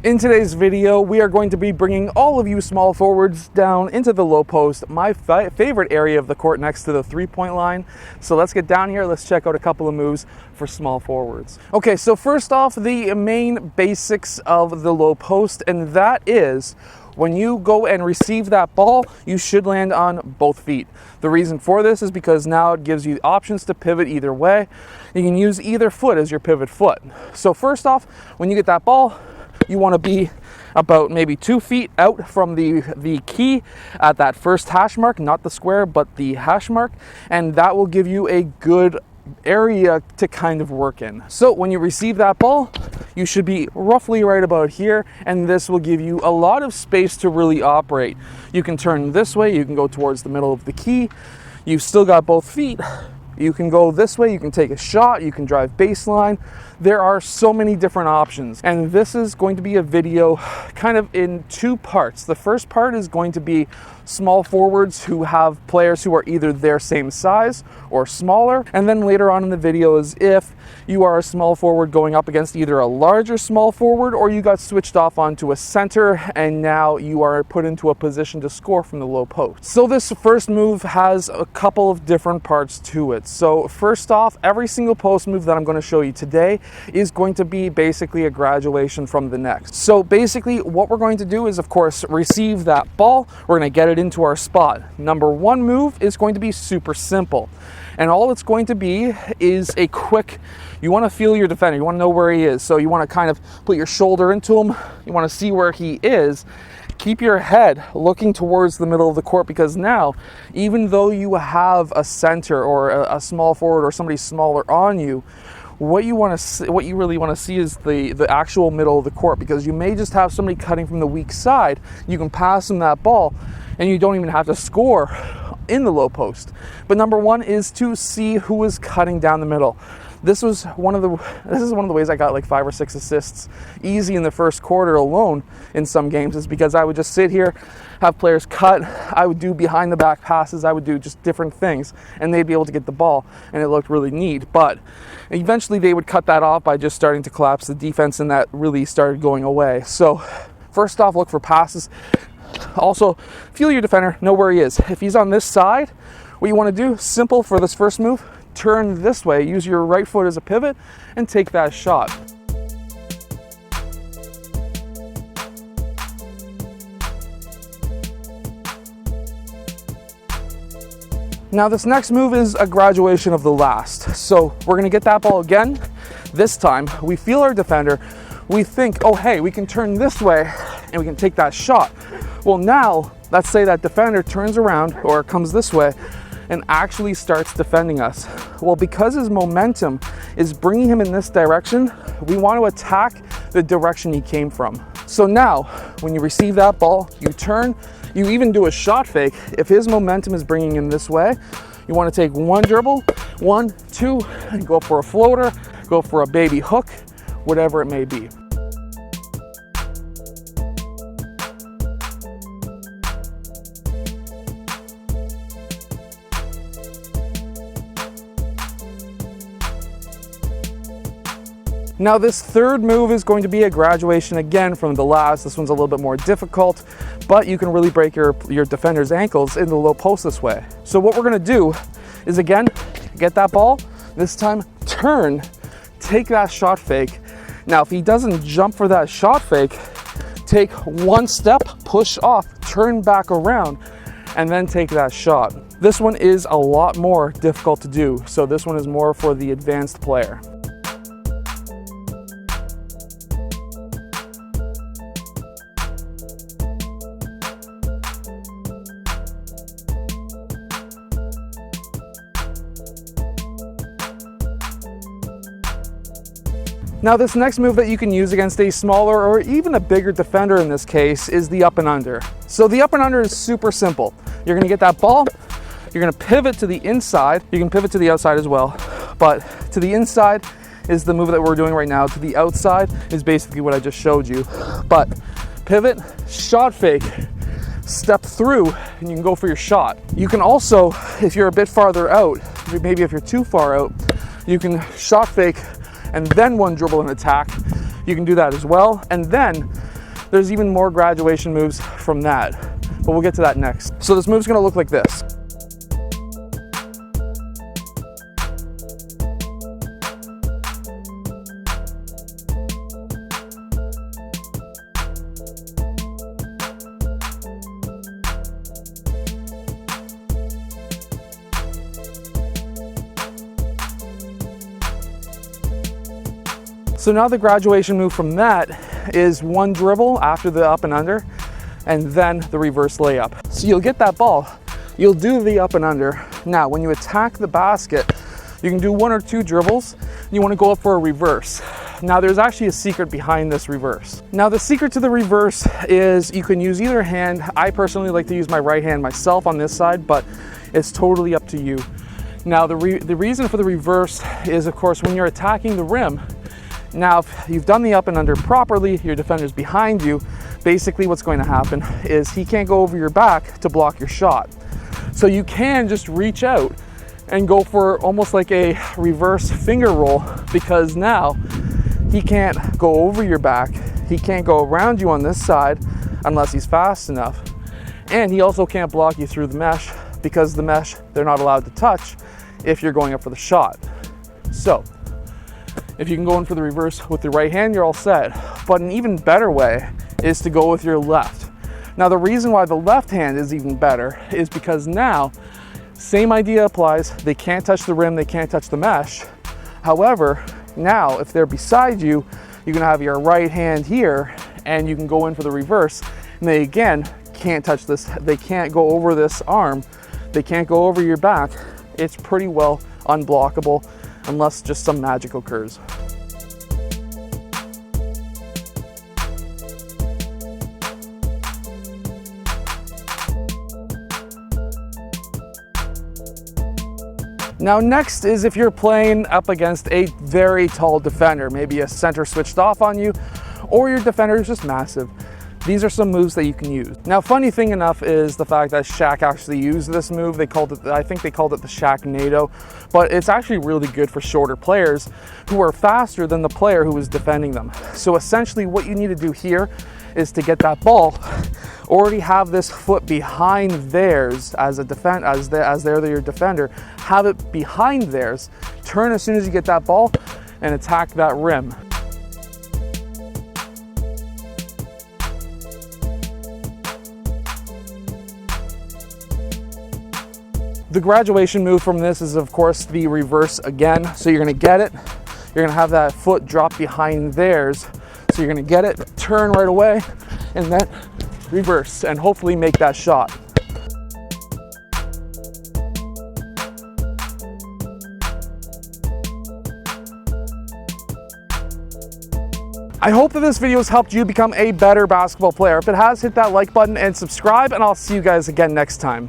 In today's video, we are going to be bringing all of you small forwards down into the low post, my favorite area of the court next to the three-point line. So let's get down here, let's check out a couple of moves for small forwards. Okay, so first off, the main basics of the low post, and that is when you go and receive that ball, you should land on both feet. The reason for this is because now it gives you options to pivot either way. You can use either foot as your pivot foot. So first off, when you get that ball, you want to be about maybe 2 feet out from the key at that first hash mark, not the square, but the hash mark, and that will give you a good area to kind of work in. So when you receive that ball, you should be roughly right about here, and this will give you a lot of space to really operate. You can turn this way, you can go towards the middle of the key, you've still got both feet. You can go this way, you can take a shot, you can drive baseline. There are so many different options. And this is going to be a video kind of in 2 parts. The first part is going to be small forwards who have players who are either their same size or smaller. And then later on in the video is if you are a small forward going up against either a larger small forward or you got switched off onto a center and now you are put into a position to score from the low post. So this first move has a couple of different parts to it. So first off, every single post move that I'm going to show you today is going to be basically a graduation from the next. So basically what we're going to do is, of course, receive that ball. We're going to get it into our spot. Number 1 move is going to be super simple. And all it's going to be is a quick, you want to feel your defender, you want to know where he is. So you want to kind of put your shoulder into him, you want to see where he is. Keep your head looking towards the middle of the court, because now, even though you have a center or a small forward or somebody smaller on you, what you really want to see is the actual middle of the court, because you may just have somebody cutting from the weak side. You can pass them that ball and you don't even have to score in the low post. But number 1 is to see who is cutting down the middle. This is one of the ways I got like 5 or 6 assists easy in the first quarter alone in some games, is because I would just sit here, have players cut, I would do behind the back passes, I would do just different things, and they'd be able to get the ball, and it looked really neat. But eventually they would cut that off by just starting to collapse the defense, and that really started going away. So first off, look for passes. Also, feel your defender, know where he is. If he's on this side, what you want to do, simple for this first move, turn this way, use your right foot as a pivot, and take that shot. Now this next move is a graduation of the last. So we're gonna get that ball again. This time, we feel our defender, we think, oh hey, we can turn this way and we can take that shot. Well now, let's say that defender turns around or comes this way and actually starts defending us. Well, because his momentum is bringing him in this direction, we want to attack the direction he came from. So now, when you receive that ball, you turn, you even do a shot fake. If his momentum is bringing him this way, you want to take 1 dribble, 1, 2, and go for a floater, go for a baby hook, whatever it may be. Now this third move is going to be a graduation again from the last. This one's a little bit more difficult, but you can really break your defender's ankles in the low post this way. So what we're gonna do is, again, get that ball, this time turn, take that shot fake. Now if he doesn't jump for that shot fake, take 1 step, push off, turn back around, and then take that shot. This one is a lot more difficult to do, so this one is more for the advanced player. Now this next move that you can use against a smaller or even a bigger defender in this case is the up and under. So the up and under is super simple. You're gonna get that ball, you're gonna pivot to the inside, you can pivot to the outside as well, but to the inside is the move that we're doing right now. To the outside is basically what I just showed you. But pivot, shot fake, step through, and you can go for your shot. You can also, if you're a bit farther out, maybe if you're too far out, you can shot fake and then 1 dribble and attack. You can do that as well. And then there's even more graduation moves from that, but we'll get to that next. So this move's gonna look like this. So now the graduation move from that is one dribble after the up and under, and then the reverse layup. So you'll get that ball, you'll do the up and under. Now, when you attack the basket, you can do one or two dribbles. You want to go up for a reverse. Now, there's actually a secret behind this reverse. Now, the secret to the reverse is you can use either hand. I personally like to use my right hand myself on this side, but it's totally up to you. Now, the reason for the reverse is, of course, when you're attacking the rim. Now, if you've done the up and under properly, your defender's behind you, basically what's going to happen is he can't go over your back to block your shot. So you can just reach out and go for almost like a reverse finger roll, because now he can't go over your back, he can't go around you on this side unless he's fast enough, and he also can't block you through the mesh, because the mesh they're not allowed to touch if you're going up for the shot. So if you can go in for the reverse with the right hand, you're all set. But an even better way is to go with your left. Now, the reason why the left hand is even better is because now, same idea applies. They can't touch the rim, they can't touch the mesh. However, now if they're beside you, you can have your right hand here and you can go in for the reverse. And they again can't touch this, they can't go over this arm, they can't go over your back. It's pretty well unblockable, unless just some magic occurs. Now next is if you're playing up against a very tall defender, maybe a center switched off on you, or your defender is just massive. These are some moves that you can use. Now, funny thing enough is the fact that Shaq actually used this move. They called it, I think they called it the Shaq NATO, but it's actually really good for shorter players who are faster than the player who is defending them. So essentially what you need to do here is to get that ball, already have this foot behind theirs as a as they're your defender, have it behind theirs, turn as soon as you get that ball and attack that rim. The graduation move from this is, of course, the reverse again. So you're gonna get it, you're gonna have that foot drop behind theirs. So you're gonna get it, turn right away, and then reverse, and hopefully make that shot. I hope that this video has helped you become a better basketball player. If it has, hit that like button and subscribe, and I'll see you guys again next time.